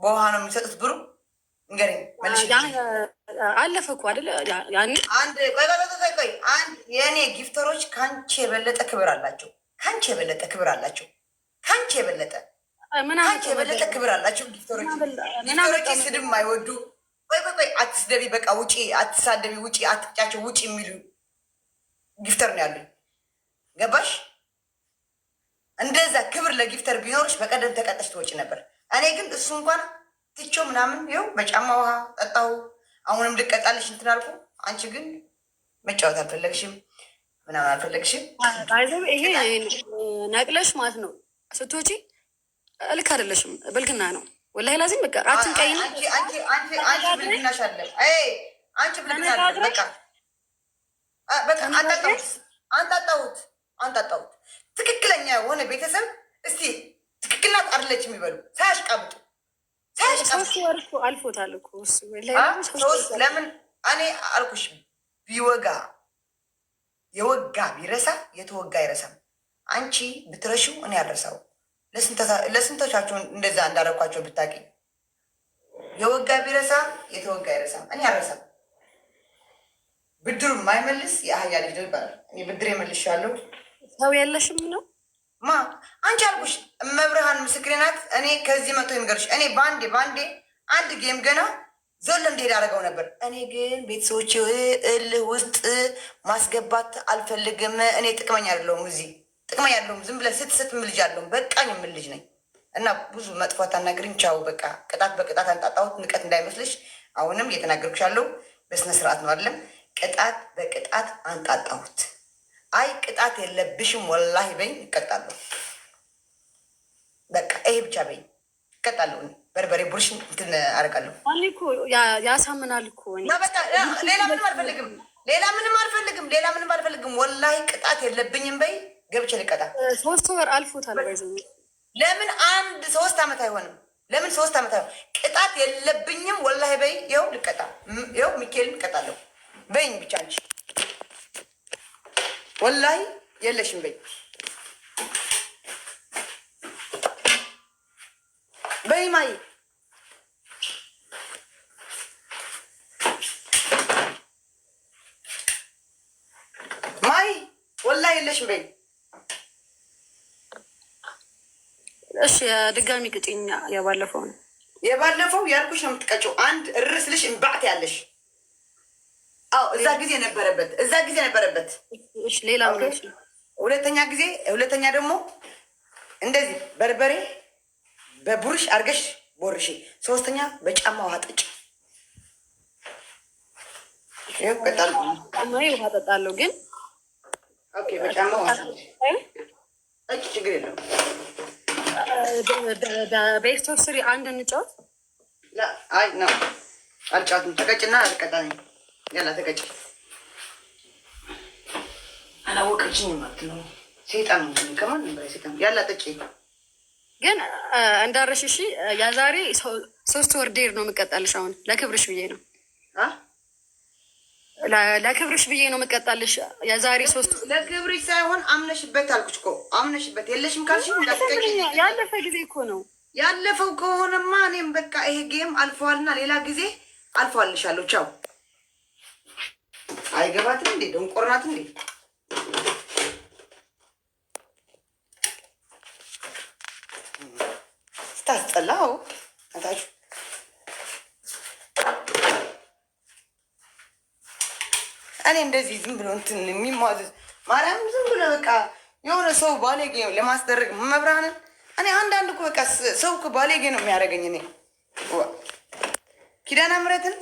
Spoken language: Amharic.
በውሃ ነው የሚሰጡት ብሩ? እንገረኝ መልሽ። አለፈ እኮ አይደለ? ያኔ ቆይ አንድ የእኔ ጊፍተሮች ከአንቺ የበለጠ ክብር አላቸው። ከአንቺ የበለጠ ክብር አላቸው። ከአንቺ የበለጠ ክብር አላቸው ጊፍተሮች። ስድብ የማይወዱ ቆይ አትስደቢ፣ በቃ ውጪ፣ አትሳደቢ፣ ውጪ፣ አትቅጫቸው፣ ውጪ የሚሉ ጊፍተር ነው ያሉኝ። ገባሽ? እንደዛ ክብር ለጊፍተር ቢኖርሽ በቀደም ተቀጠሽ ትወጪ ነበር። እኔ ግን እሱ እንኳን ትቼው ምናምን ይኸው በጫማ ውሃ ጠጣሁ። አሁንም ልቀጣልሽ እንትን አልኩ። አንቺ ግን መጫወት አልፈለግሽም ምናምን አልፈለግሽም። ይሄ ነቅለሽ ማለት ነው ስትወጪ ልክ አይደለሽም። ብልግና ነው ወላሂ ላዚም። በቃ አትንቀይ። አንቺ ብልግናሽ አለ። አንቺ ብልግና አለ። በቃ አንጣጣሁት። ትክክለኛ የሆነ ቤተሰብ እስቲ ትክክል ናት አይደለች የሚበሉ ሳያሽቃብጡ አልፎታል እኮ ለምን እኔ አልኩሽ፣ የወጋ ቢረሳ የተወጋ አይረሳም። አንቺ ብትረሺው እኔ አልረሳው። ለስንቶቻችሁን እንደዛ እንዳረኳቸው ብታቂ። የወጋ ቢረሳ የተወጋ አይረሳም። እኔ አልረሳም። ብድሩ የማይመልስ የአህያ ልጅ ነው ይባላል። እኔ ብድር የመልሻለሁ። ሰው የለሽም ነው አንቺ አልኩሽ። መብርሃን ምስክሬ ናት። እኔ ከዚህ መቶ የሚገርሽ እኔ በአንዴ አንድ ጌም ገና ዘሎ እንዲሄድ አደረገው ነበር። እኔ ግን ቤተሰቦች እልህ ውስጥ ማስገባት አልፈልግም። እኔ ጥቅመኛ አይደለሁም፣ እዚህ ጥቅመኛ አይደለሁም። ዝም ብለህ ስትስት ምልጅ አለሁም። በቃኝ የምልጅ ነኝ እና ብዙ መጥፋት አናግሪኝ። ቻው በቃ ቅጣት በቅጣት አንጣጣሁት። ንቀት እንዳይመስልሽ። አሁንም እየተናገርኩሽ ያለው በስነ ስርዓት ነው አይደለም። ቅጣት በቅጣት አንጣጣሁት። አይ ቅጣት የለብሽም ወላሂ በኝ እቀጣለሁ። በቃ ይሄ ብቻ በኝ እቀጣለሁ። በርበሬ ቡርሽ እንትን አደርጋለሁ። ያሳምናል እኮ ሌላ ምንም አልፈልግም። ወላሂ ቅጣት የለብኝም በይ። ገብቼ ልቀጣ። 3 ወር አልፎታል። ለምን 3 ዓመት አይሆንም? ለምን 3 ዓመት አይሆንም? ቅጣት የለብኝም ወላሂ በይ። ይኸው ልቀጣ። ይኸው ሚካኤልን እቀጣለሁ በይኝ ብቻ አንቺ ወላሂ የለሽም በይ ማይ ወላሂ የለሽም በይ። እሺ ድጋሚ ቅጭኝ። የባለፈው ያልኩሽ ነው የምትቀጭው። አንድ እርስልሽ እምባዕት ያለሽ እዛ ጊዜ ነበረበት። ሌላ ሁለተኛ ደግሞ እንደዚህ በርበሬ በቡርሽ አርገሽ ቦርሽ። 3ኛ በጫማ ውሃ ጠጭ። ውሃ ጠጣለሁ ግን በጫማ ውሃ ጠጭ። ችግር የለም። ቤስት ኦፍ 3 አንድ እንጫወት። አይ ነው አልጫወትም። ተቀጭና አልቀጣኝ። ያላ ተቀጭ። አላወቀችኝ ማለት ነው። ሴጣን ነው ከማን ነበር ሴጣን? ያላ ጠጭ። ግን እንዳረሽሽ የዛሬ 3 ወር ዴር ነው የምቀጣልሽ። አሁን ለክብርሽ ብዬ ነው ለክብርሽ ብዬ ነው የምቀጣልሽ። የዛሬ 3 ለክብርሽ ሳይሆን አምነሽበት አልኩሽ እኮ አምነሽበት። የለሽም ካልሽ ያለፈ ጊዜ እኮ ነው። ያለፈው ከሆነማ እኔም በቃ ይሄ ጌም አልፈዋልና ሌላ ጊዜ አልፈዋልሻለሁ። ቻው። አይገባትም እንዴ? ደንቆርናት እንዴ? ስታስጠላው አታችሁ። እኔ እንደዚህ ዝም ብሎ እንትን የሚሟዝዝ ማርያም ዝም ብሎ በቃ የሆነ ሰው ባሌጌ ለማስደረግ መብራንን እኔ አንዳንድ እኮ በቃ ሰው እኮ ባሌጌ ነው የሚያደርገኝ። እኔ ኪዳነ ምሕረትን